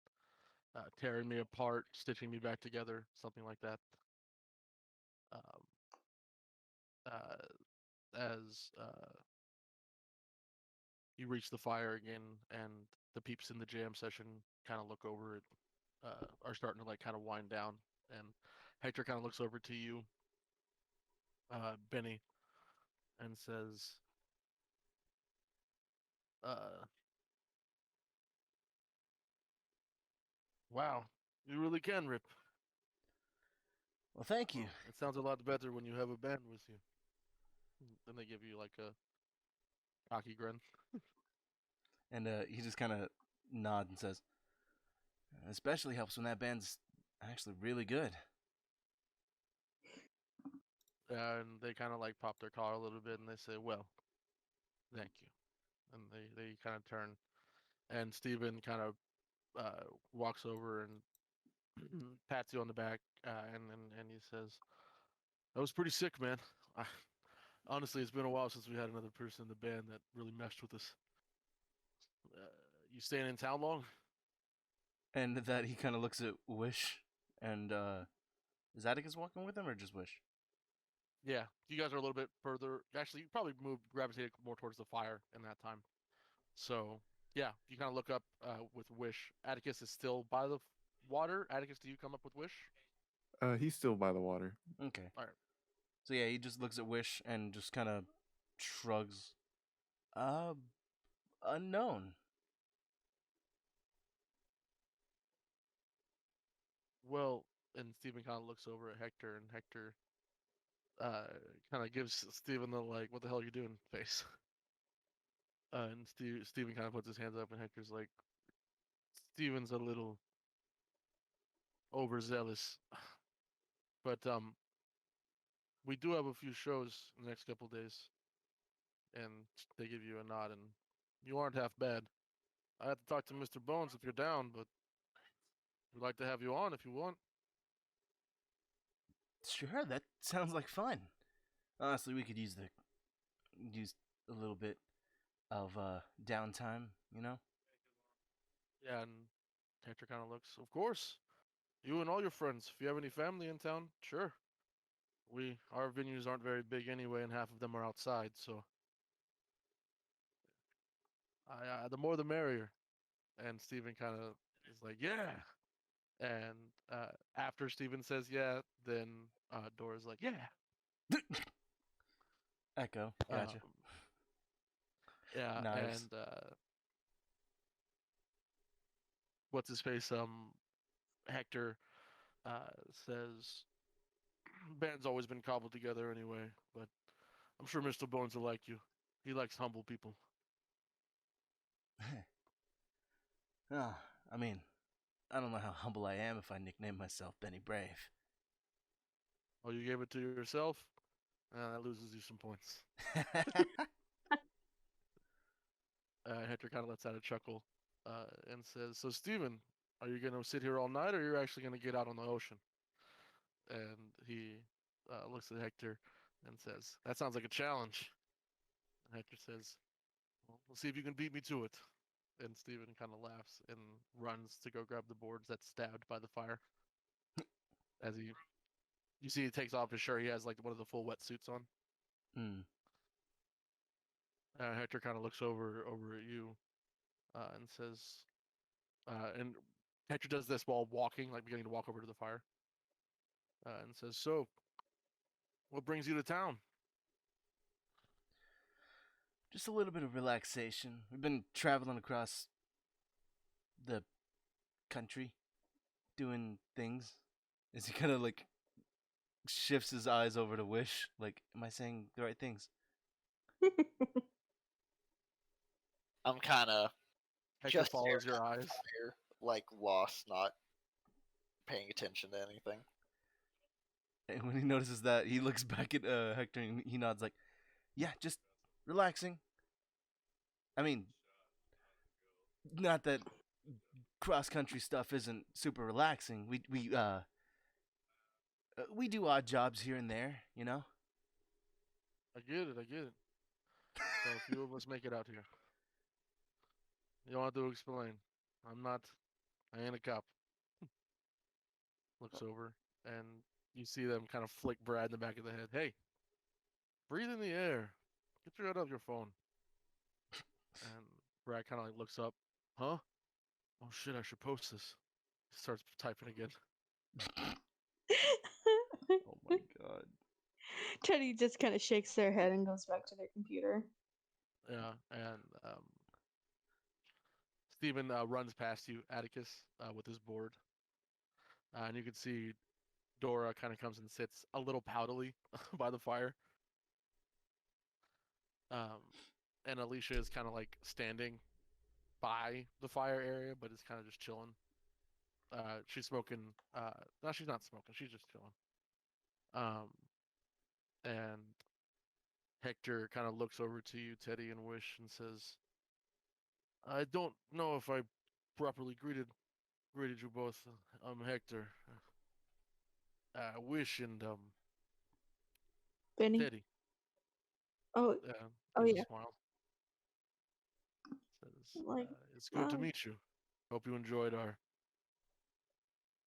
A: tearing me apart, stitching me back together, something like that. Um, as you reach the fire again, and the peeps in the jam session kind of look over it, are starting to like kind of wind down, and Hector kind of looks over to you, Benny, and says, "Wow, you really can rip.
D: Well, thank you.
A: Well, it sounds a lot better when you have a band with you." Then they give you like a cocky grin.
D: And he just kind of nods and says, especially helps when that band's actually really good.
A: And they kind of like pop their collar a little bit, and they say, "Well, thank you." And they kind of turn, and Steven kind of walks over and pats you on the back, and he says, "That was pretty sick, man. I, honestly, it's been a while since we had another person in the band that really meshed with us. Uh, you staying in town long?"
D: And that he kind of looks at Wish, and is Atticus walking with him or just Wish?
A: Yeah, you guys are a little bit further. Actually, you probably gravitated more towards the fire in that time. So yeah, you kind of look up with Wish. Atticus is still by the water. Atticus, do you come up with Wish?
C: He's still by the water.
D: Okay.
A: All right.
D: So yeah, he just looks at Wish and just kind of shrugs. Unknown.
A: Well, and Steven kind of looks over at Hector, and Hector kind of gives Steven the like, "What the hell are you doing?" face. And Steven kind of puts his hands up, and Hector's like, "Steven's a little overzealous, but we do have a few shows in the next couple days." And they give you a nod, and you aren't half bad. I have to talk to Mr. Bones if you're down, but we'd like to have you on if you want.
D: Sure, that sounds like fun. Honestly, we could use a little bit of downtime, you know?
A: Yeah, and Hector kind of looks. Of course, you and all your friends. If you have any family in town, sure. Our venues aren't very big anyway, and half of them are outside. So, the more the merrier. And Steven kind of is like, yeah. And after Steven says yeah, then Dora's like, yeah.
D: Echo, gotcha.
A: Um, yeah,
D: Knives.
A: and what's his face? Hector says, band's always been cobbled together anyway, but I'm sure Mr. Bones will like you. He likes humble people.
D: Oh, I mean, I don't know how humble I am if I nickname myself Benny Brave.
A: Oh, you gave it to yourself? That loses you some points. Hector kind of lets out a chuckle and says, "So, Steven, are you going to sit here all night, or are you actually going to get out on the ocean?" And he looks at Hector and says, "That sounds like a challenge." And Hector says, "Well, we'll see if you can beat me to it." And Steven kind of laughs and runs to go grab the boards that's stabbed by the fire. As you see, he takes off his shirt. He has like one of the full wetsuits on.
D: Hmm.
A: Hector kind of looks over at you and says, and Hector does this while walking, like beginning to walk over to the fire, and says, "So, what brings you to town?"
D: Just a little bit of relaxation. We've been traveling across the country, doing things. As he kind of like shifts his eyes over to Wish, like, am I saying the right things?
E: I'm kind of
A: Hector
E: just
A: follows
E: staring
A: your
E: at the
A: eyes.
E: fire, like lost, not paying attention to anything.
D: And when he notices that, he looks back at Hector and he nods like, "Yeah, just relaxing." I mean, not that cross country stuff isn't super relaxing. We do odd jobs here and there, you know.
A: I get it. So a few of us make it out here. You don't have to explain. I ain't a cop. Looks over, and you see them kind of flick Brad in the back of the head. Hey, breathe in the air. Get your head off your phone. And Brad kind of like looks up. Huh? Oh shit, I should post this. He starts typing again.
D: Oh my god.
B: Teddy just kind of shakes their head and goes back to their computer.
A: Yeah, and Steven runs past you, Atticus, with his board. And you can see Dora kind of comes and sits a little poutily by the fire. And Alicia is kind of like standing by the fire area, but is kind of just chilling. She's smoking. No, she's not smoking. She's just chilling. And Hector kind of looks over to you, Teddy, and Wish, and says, "I don't know if I properly greeted you both. I'm Hector. Wish and
B: Benny.
A: Teddy."
B: Oh, oh
A: Gives
B: yeah.
A: a smile. Says,
B: Like,
A: "It's good to
B: oh.
A: meet you. Hope you enjoyed our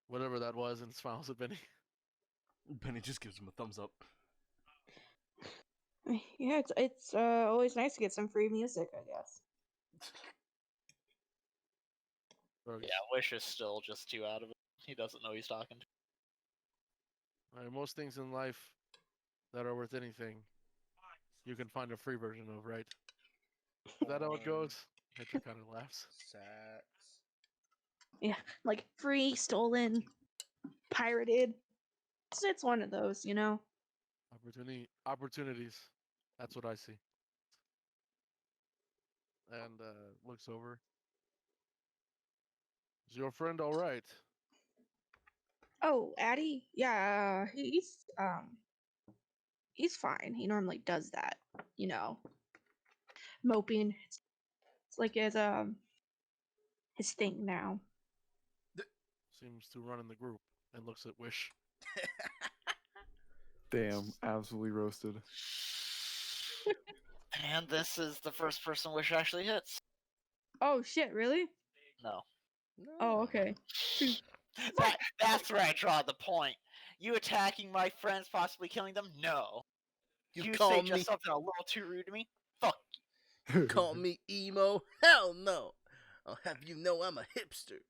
A: whatever that was," and smiles at Benny.
D: Benny just gives him a thumbs up.
B: Yeah, it's always nice to get some free music, I guess.
A: Bugs.
E: Yeah, Wish is still just too out of it. He doesn't know he's talking to.
A: Most things in life that are worth anything, you can find a free version of, right? Is that how it goes? Hector kind of laughs.
D: Sex.
B: Yeah, like free, stolen, pirated. It's one of those, you know.
A: Opportunities. That's what I see. And looks over. Is your friend all right?
B: Oh, Addie? Yeah, he's fine. He normally does that, you know. Moping. It's like his thing now.
A: Seems to run in the group and looks at Wish.
C: Damn, absolutely roasted.
E: And this is the first person Wish actually hits.
B: Oh shit, really?
E: No.
B: Oh, okay.
E: That's where I draw the point. You attacking my friends, possibly killing them? No. You
D: call
E: say
D: me
E: just something a little too rude to me? Fuck.
D: call me emo? Hell no. I'll have you know I'm a hipster.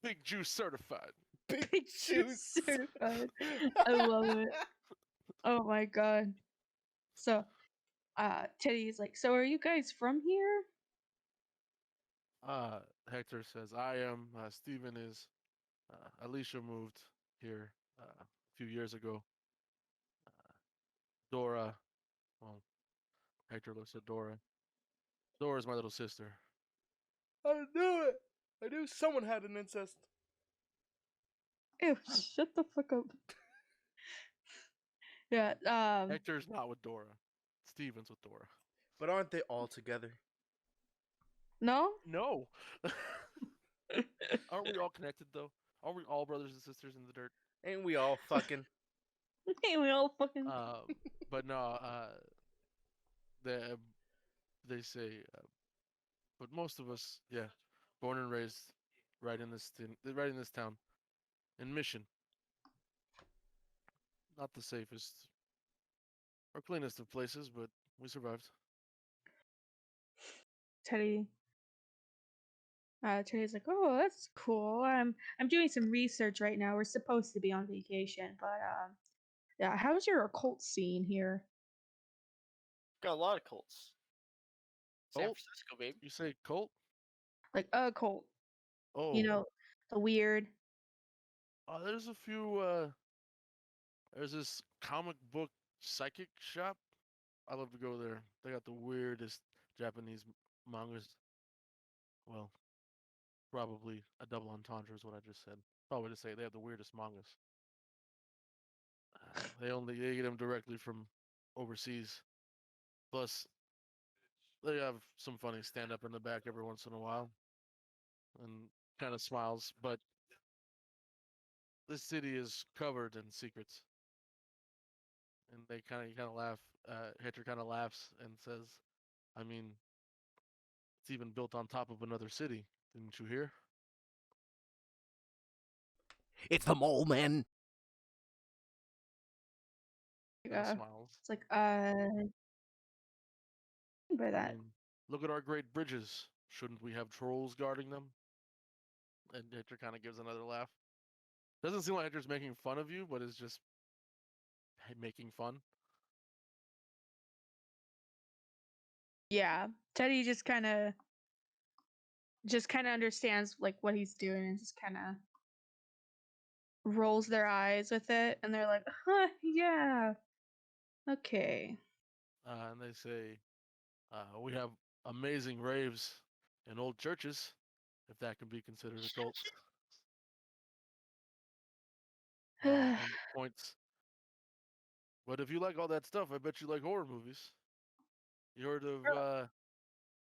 A: Big Juice certified.
B: Big juice certified. I love it. Oh my god. So, Teddy's like, so are you guys from here?
A: Hector says, "I am. Steven is. Alicia moved here a few years ago. Dora. Well, Hector looks at Dora. Dora's my little sister."
D: I knew it. I knew someone had an incest.
B: Ew, shut the fuck up. Yeah,
A: Hector's not with Dora. Steven's with Dora.
D: But aren't they all together?
B: no?
A: No. Aren't we all connected though? Aren't we all brothers and sisters in the dirt?
D: Ain't we all fucking?
B: Hey, we all fucking.
A: But no. They say, but most of us, yeah, born and raised right in this town, in Mission. Not the safest or cleanest of places, but we survived.
B: Teddy. Teddy's like, oh, that's cool. I'm doing some research right now. We're supposed to be on vacation, but yeah. How's your occult scene here?
E: Got a lot of cults. San
A: Colt?
E: Francisco, baby.
A: You say Colt?
B: Like a cult,
A: Oh,
B: you know, the weird.
A: there's a few. There's this comic book psychic shop. I love to go there. They got the weirdest Japanese mangas. Well, probably a double entendre is what I just said. Probably to say they have the weirdest mangas. They get them directly from overseas. Plus, they have some funny stand up in the back every once in a while, and kind of smiles. But this city is covered in secrets, and they kind of laugh. Hector kind of laughs and says, "I mean, it's even built on top of another city. Didn't you hear?"
D: It's the mole man.
A: And smiles.
B: It's like, by
A: I
B: that.
A: mean, look at our great bridges. Shouldn't we have trolls guarding them? And Hector kind of gives another laugh. Doesn't seem like Hector's making fun of you, but is just making fun.
B: Yeah, Teddy just kind of understands like what he's doing and just kind of rolls their eyes with it, and they're like, huh, yeah, okay.
A: And they say, we have amazing raves in old churches, if that can be considered a cult. And points. But if you like all that stuff, I bet you like horror movies. You heard of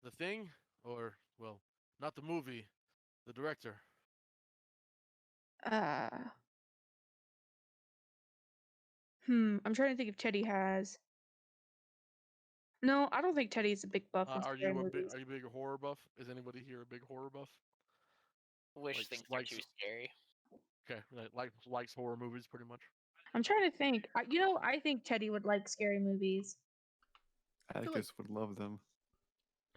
A: The Thing? Or, well, not the movie, the director.
B: I'm trying to think if Teddy has. No, I don't think Teddy's a big buff in
A: Are
B: scary
A: you
B: movies.
A: are you a big horror buff? Is anybody here a big horror buff?
E: Wish
A: Like,
E: things
A: likes
E: are too scary.
A: Okay, likes horror movies pretty much.
B: I'm trying to think. I think Teddy would like scary movies.
C: Atticus would love them.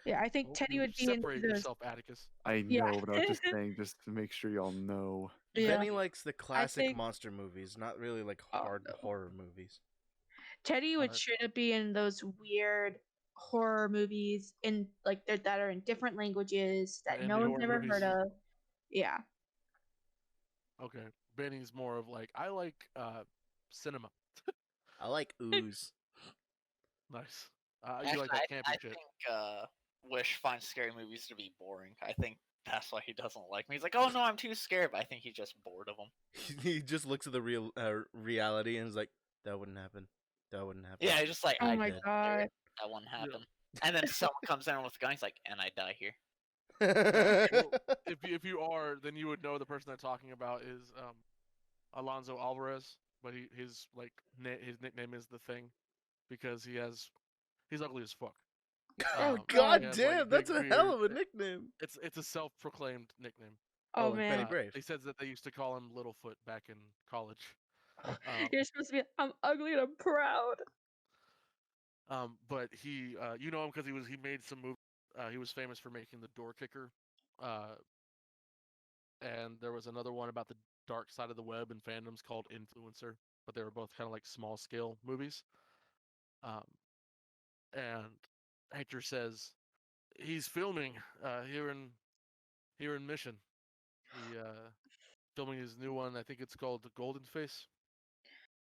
B: Yeah, I think
A: Oh,
B: Teddy
A: you
B: would be into
A: separate
B: those.
A: yourself, Atticus.
C: I
B: Yeah.
C: know, but I was just saying, just to make sure y'all know.
B: Yeah.
D: Benny likes the classic
B: think-
D: monster movies, not really like
B: Oh,
D: hard
B: no.
D: horror movies.
B: Teddy would
A: Alright.
B: straight up be in those weird horror movies in like that are in different languages that
A: The
B: no
A: indie
B: one's
A: horror
B: never
A: movies.
B: heard of. Yeah.
A: Okay, Benny's more of like I like cinema.
D: I like ooze.
A: Nice.
E: Actually,
A: You like that
E: I
A: campy shit.
E: think Wish finds scary movies to be boring. I think that's why he doesn't like me. He's like, oh no, I'm too scared, but I think he's just bored of them.
D: He just looks at the real reality and is like, "That wouldn't happen. That wouldn't happen."
E: Yeah, he's just like,
B: Oh
E: I
B: my
E: did
B: god.
E: that wouldn't happen. And then someone comes in with a gun. He's like, and I die here.
A: Well, if you are, then you would know the person I'm talking about is Alonso Alvarez, but his nickname is the Thing because he's ugly as fuck.
D: Oh
A: He
D: god
A: has,
D: damn,
A: like,
D: that's
A: big
D: a hell
A: beard.
D: of a nickname.
A: It's a self-proclaimed nickname.
B: Oh,
D: like
B: man.
D: Benny Brave.
A: They said that they used to call him Littlefoot back in college.
B: You're supposed to be I'm ugly and I'm proud.
A: But he, you know him because he made some movies. He was famous for making The Door Kicker, and there was another one about the dark side of the web and fandoms called Influencer, but they were both kind of like small scale movies. And Hector says he's filming here in Mission. He filming his new one. I think it's called The Golden Face.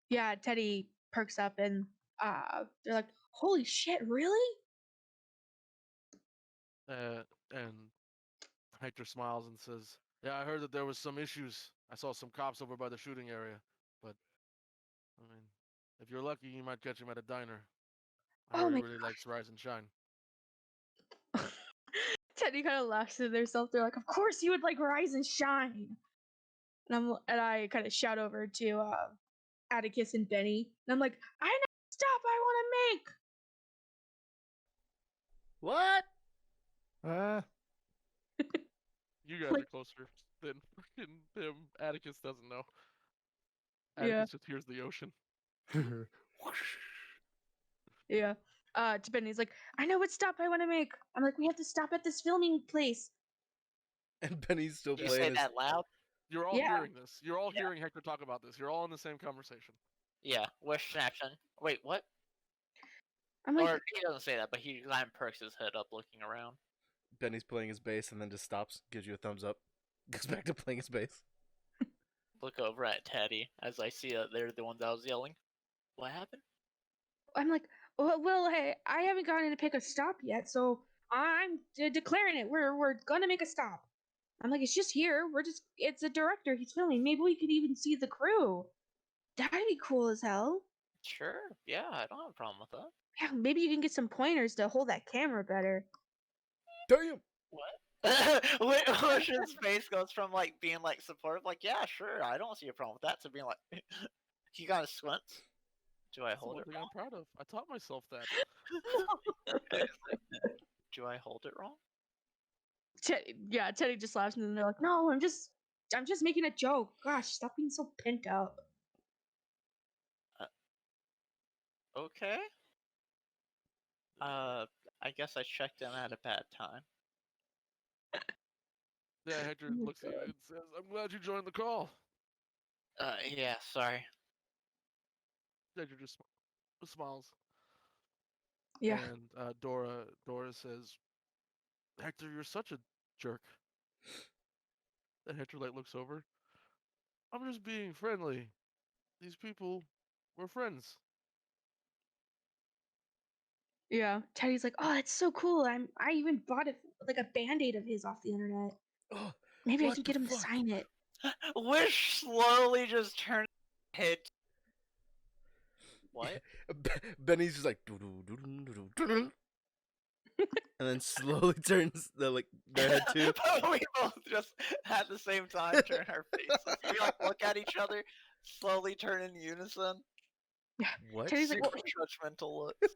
B: Yeah, Teddy perks up and they're like, holy shit, really?
A: And Hector smiles and says, "Yeah, I heard that there was some issues. I saw some cops over by the shooting area, but I mean, if you're lucky, you might catch him at a diner. I
B: Oh
A: heard
B: my
A: he really likes Rise and Shine."
B: Teddy kind of laughs to themselves. They're like, of course you would like Rise and Shine. And I kind of shout over to Atticus and Benny. And I'm like, I know stuff I want
D: What?
C: Ah,
A: You guys
B: Like-
A: are closer than fucking him. Atticus doesn't know.
B: Yeah.
A: Atticus just hears the ocean.
B: Yeah. To Benny's like, I know what stop I want to make. I'm like, we have to stop at this filming place.
D: And Benny's still
E: You say
D: playing his...
E: that loud?
A: You're all
B: Yeah.
A: hearing this. You're all hearing Hector talk about this. You're all in the same conversation.
E: Yeah. Wish snaps in. Wait, what?
B: I'm like,
E: Or he doesn't say that, but he kind of perks his head up, looking around.
D: Benny's playing his bass and then just stops, gives you a thumbs up, goes back to playing his bass.
E: Look over at Teddy as I see that they're the ones I was yelling. What happened?
B: I'm like, well, hey, I haven't gotten to pick a stop yet, so I'm declaring it. We're gonna make a stop. I'm like, it's just here. It's a director. He's filming. Maybe we could even see the crew. That'd be cool as hell.
E: Sure. Yeah, I don't have a problem with that.
B: Yeah, maybe you can get some pointers to hold that camera better.
D: Damn.
E: What? Wish's face goes from like being like supportive, like yeah, sure, I don't see a problem with that, to being like he kind of squints. Do I
A: That's the
E: hold
A: one
E: it
A: thing
E: wrong?
A: I'm proud of. I taught myself that.
E: Do I hold it wrong?
B: Teddy just laughs, and then they're like, "No, I'm just making a joke. Gosh, stop being so pent up."
E: Okay. I guess I checked in at a bad time.
A: Yeah, Hector
B: Oh my
A: looks at you
B: God.
A: and says, "I'm glad you joined the call."
E: Yeah, sorry.
A: Hector just smiles,
B: Yeah,
A: and Dora says, "Hector, you're such a jerk." And Hector like looks over. I'm just being friendly. These people, we're friends.
B: yeah. Teddy's like, "Oh, that's so cool. I even bought it like a Band-Aid of his off the internet.
D: Oh,
B: Maybe I
D: what
B: can
D: the
B: get him to
D: fuck?
B: sign it."
E: Wish slowly just turned hit. What?
D: Benny's just like doo-doo-doo-doo-doo-doo-doo. And then slowly turns their head too.
E: We both just at the same time turn our faces. We like look at each other, slowly turn in unison.
B: Yeah.
D: What?
B: Teddy's like,
E: Super
B: "Well,"
E: judgmental looks.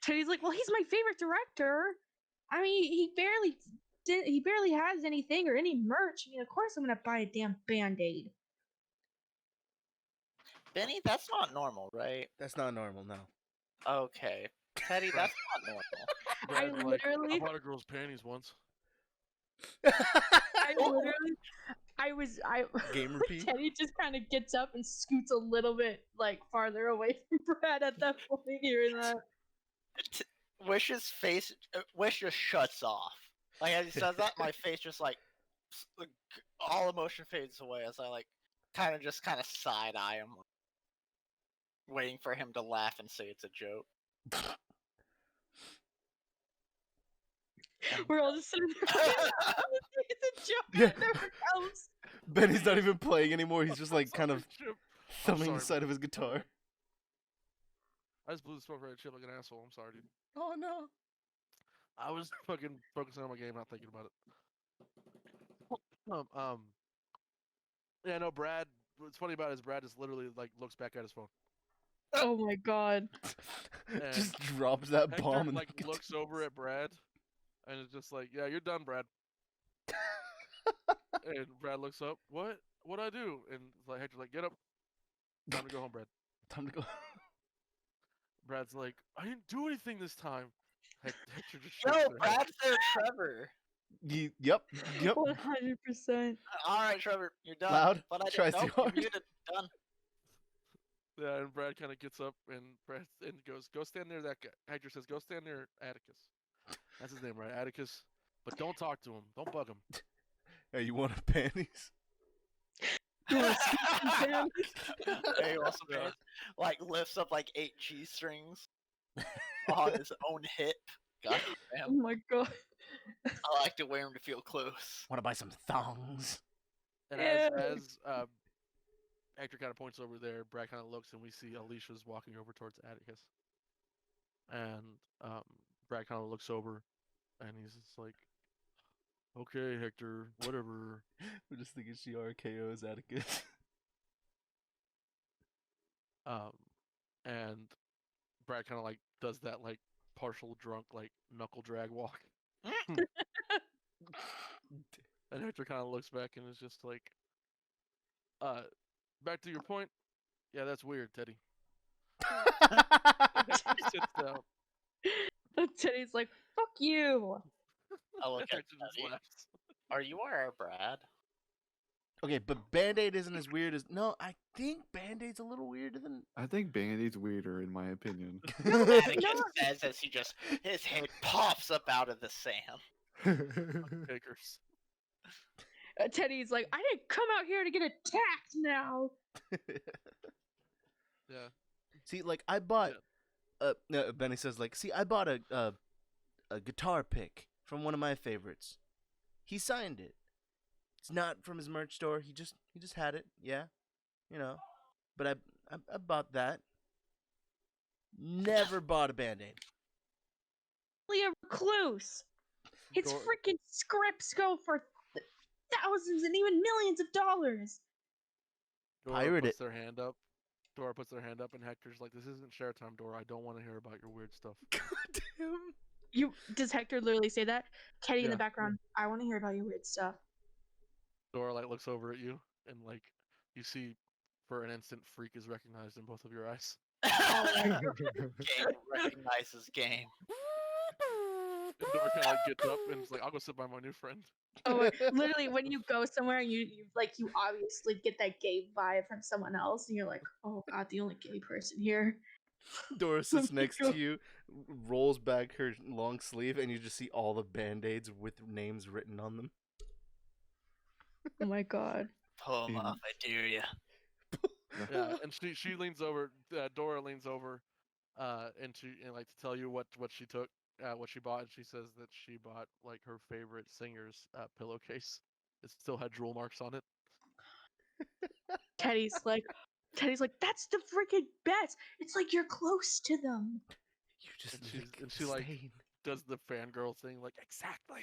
B: Teddy's like, "Well, he's my favorite director. I mean, he barely has anything or any merch. I mean, of course I'm gonna buy a damn Band-Aid."
E: Benny, that's not normal, right?
D: That's not normal, no.
E: Okay. Teddy,
A: Brad,
E: that's not normal.
B: I
A: Brad, like, I
B: literally,
A: bought a girl's panties once.
B: I literally, I
D: Gamer P.
B: Teddy just kind of gets up and scoots a little bit like farther away from Brad at that point, hearing that.
E: Wish's face, Wish just shuts off. Like as he says that, my face just like all emotion fades away as I like kind of side eye him, waiting for him to laugh and say it's a joke.
B: We're all just sitting there. It's a joke.
D: Yeah.
B: It never comes.
D: Benny's not even playing anymore. He's just like kind of
A: Chip.
D: thumbing
A: sorry,
D: the side of his guitar.
A: I just blew the smoke right at Chip like an asshole. I'm sorry, dude.
D: Oh no.
A: I was fucking focusing on my game, not thinking about it. Yeah, no, Brad. What's funny about it is Brad just literally like looks back at his phone.
B: Oh my god.
D: Just drops that
A: Hector
D: bomb and
A: like looks over at Brad, and it's just like, "Yeah, you're done, Brad." And Brad looks up. What? What'd I do? And like Hector's like, "Get up. Time to go home, Brad."
D: Time to go.
A: Brad's like, "I didn't do anything this time." Hector just
E: No,
A: shakes their head.
E: Brad's there, Trevor.
D: Yep.
B: 100%.
E: All right, Trevor, you're done.
D: Loud,
E: But I
D: tries
E: didn't.
D: too
E: Nope, you're
D: hard.
E: muted. Done.
A: Yeah, and Brad kind of gets up and Brad and goes, "Go stand near that guy." Hector says, "Go stand near Atticus." That's his name, right? Atticus. But don't talk to him. Don't bug him.
D: Hey, you want a panties?
B: You wanna see some panties?
E: Hey, you want some
A: Yeah.
E: pants? Like lifts up like 8 G strings on his own hip. God
B: Oh
E: damn.
B: my god.
E: I like to wear them to feel close.
D: Want to buy some thongs?
A: And
B: Ew.
A: as Hector kind of points over there, Brad kind of looks, and we see Alicia's walking over towards Atticus. And Brad kind of looks over, and he's just like, "Okay, Hector, whatever."
D: I'm just thinking she RKO's Atticus.
A: And Brad kind of like does that like partial drunk like knuckle drag walk. And Hector kind of looks back and is just like, back to your point. Yeah, that's weird, Teddy. And Hector sits down.
B: Teddy's like, "Fuck you."
E: I look
A: And
E: at
A: Hector just
E: Teddy.
A: laughs.
E: Are you our Brad?
D: Okay, but Band-Aid isn't as weird as... No, I think Band-Aid's a little weirder than...
C: I think Band-Aid's weirder in my opinion.
E: Atticus says as his head pops up out of the sand.
A: Takers.
B: Teddy's like, "I didn't come out here to get attacked now."
A: Yeah.
D: See, like, I bought no, Benny says like, see, I bought a guitar pick from one of my favorites. He signed it. It's not from his merch store. He just had it. Yeah, you know. But I bought that. Never bought a Band-Aid.
B: A recluse. His
A: Dor-
B: freaking scripts go for thousands and even millions of dollars.
A: Dora
D: Pirate
A: puts
D: it.
A: their hand up. Dora puts their hand up, and Hector's like, "This isn't share time, Dora. I don't want to hear about your weird stuff."
D: God damn.
B: Does Hector literally say that? Teddy in
A: Yeah.
B: the background. I want to hear about your weird stuff.
A: Dora like looks over at you, and like you see, for an instant, freak is recognized in both of your eyes.
E: Game recognizes game.
A: And Dora kind of like gets up and is like, "I'll go sit by my new friend."
B: Oh, literally, when you go somewhere and you obviously get that gay vibe from someone else, and you're like, oh god, the only gay person here.
D: Dora sits next to you, rolls back her long sleeve, and you just see all the Band-Aids with names written on them.
B: Oh my god.
E: Pull 'em off, I dare ya.
A: Yeah, and she leans over. Dora leans over, and like to tell you what she took, what she bought, and she says that she bought like her favorite singer's pillowcase. It still had drool marks on it.
B: Teddy's like, that's the freaking best. It's like you're close to them.
D: You just
A: And she's-
D: lick
A: and
D: the
A: she, like,
D: stain.
A: Does the fangirl thing, like, exactly.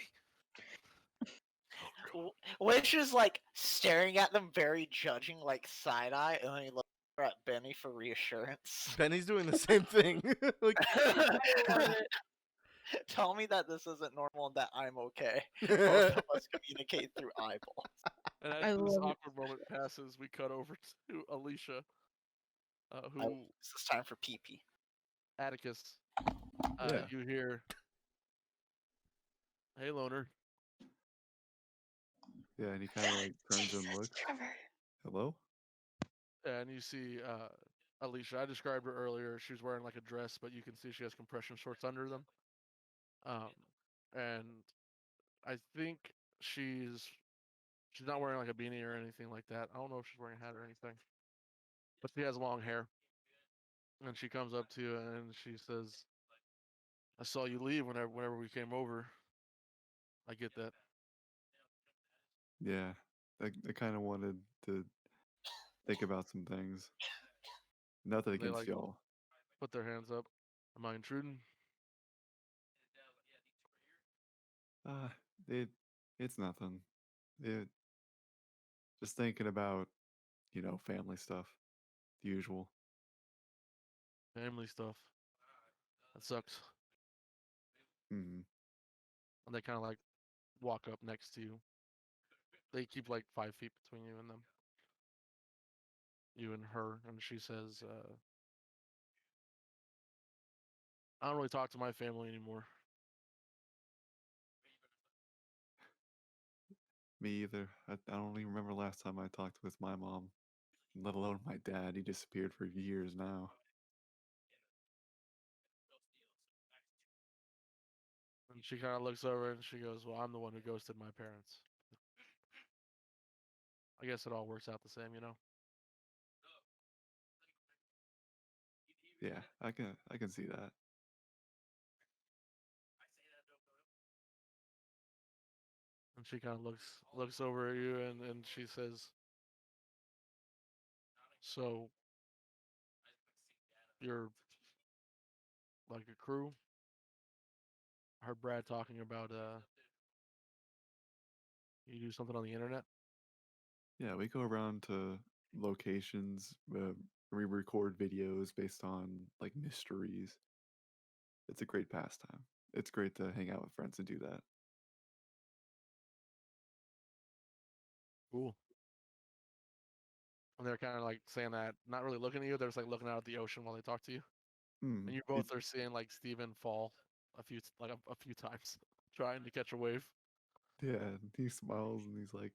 E: Wish is like staring at them very judging, like side eye, and then he looks over at Benny for reassurance.
D: Benny's doing the same thing. Like,
B: I love it.
E: Tell me that this isn't normal and that I'm okay. Both of us communicate through eyeballs.
A: And
B: I
A: as this
B: love it.
A: awkward moment passes, we cut over to Alicia, who
E: This is time for pee-pee.
A: Atticus.
C: Yeah.
A: You hear, "Hey, loner."
C: Yeah, and he kind of like turns and
B: Jesus,
C: looks.
B: Trevor.
C: Hello?
A: And you see Alicia. I described her earlier. She's wearing like a dress, but you can see she has compression shorts under them. And I think she's not wearing like a beanie or anything like that. I don't know if she's wearing a hat or anything, but she has long hair. And she comes up to you and she says, "I saw you leave whenever we came over. I get that."
C: Yeah. I kind of wanted to think about some things. Nothing
A: They
C: against
A: like
C: y'all.
A: put their hands up. "Am I intruding?"
C: Ah, it's nothing. It just thinking about, family stuff. The usual.
A: "Family stuff. That sucks."
C: Hmm.
A: And they kind of like walk up next to you. They keep like 5 feet between you and them. You and her. And she says, "I don't really talk to my family anymore."
C: Me either. I don't even remember last time I talked with my mom, let alone my dad. He disappeared for years now.
A: And she kind of looks over and she goes, "Well, I'm the one who ghosted my parents. I guess it all works out the same, you know?"
C: Yeah, I can see that.
A: And she kind of looks over at you and she says, "So you're like a crew?" I heard Brad talking about you do something on the internet.
C: Yeah, we go around to locations, we record videos based on like mysteries. It's a great pastime. It's great to hang out with friends and do that.
A: Cool. And they're kind of like saying that, not really looking at you. They're just like looking out at the ocean while they talk to you.
C: Hmm.
A: And you both are seeing like Steven fall a few times, trying to catch a wave.
C: Yeah, and he smiles and he's like,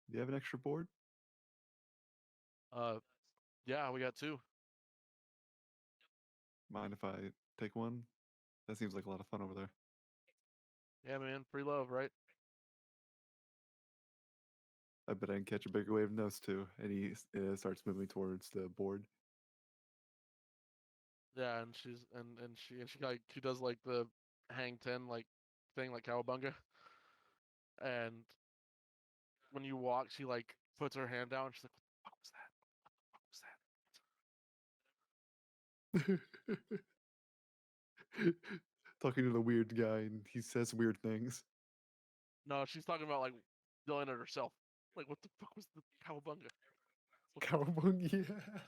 C: "Do you have an extra board?"
A: Yeah, we got two.
C: Mind if I take one? That seems like a lot of fun over there.
A: Yeah, man, free love, right?
C: I bet I can catch a bigger wave than those two. And he starts moving towards the board.
A: Yeah, and she like she does like the hang ten like thing like cowabunga, and when you walk, she like puts her hand down. She's like, "What the fuck was that? What was that?"
C: Talking to the weird guy, and he says weird things.
A: No, she's talking about like yelling at herself. Like, what the fuck was the cowabunga? What the fuck?
C: Cowabunga, yeah.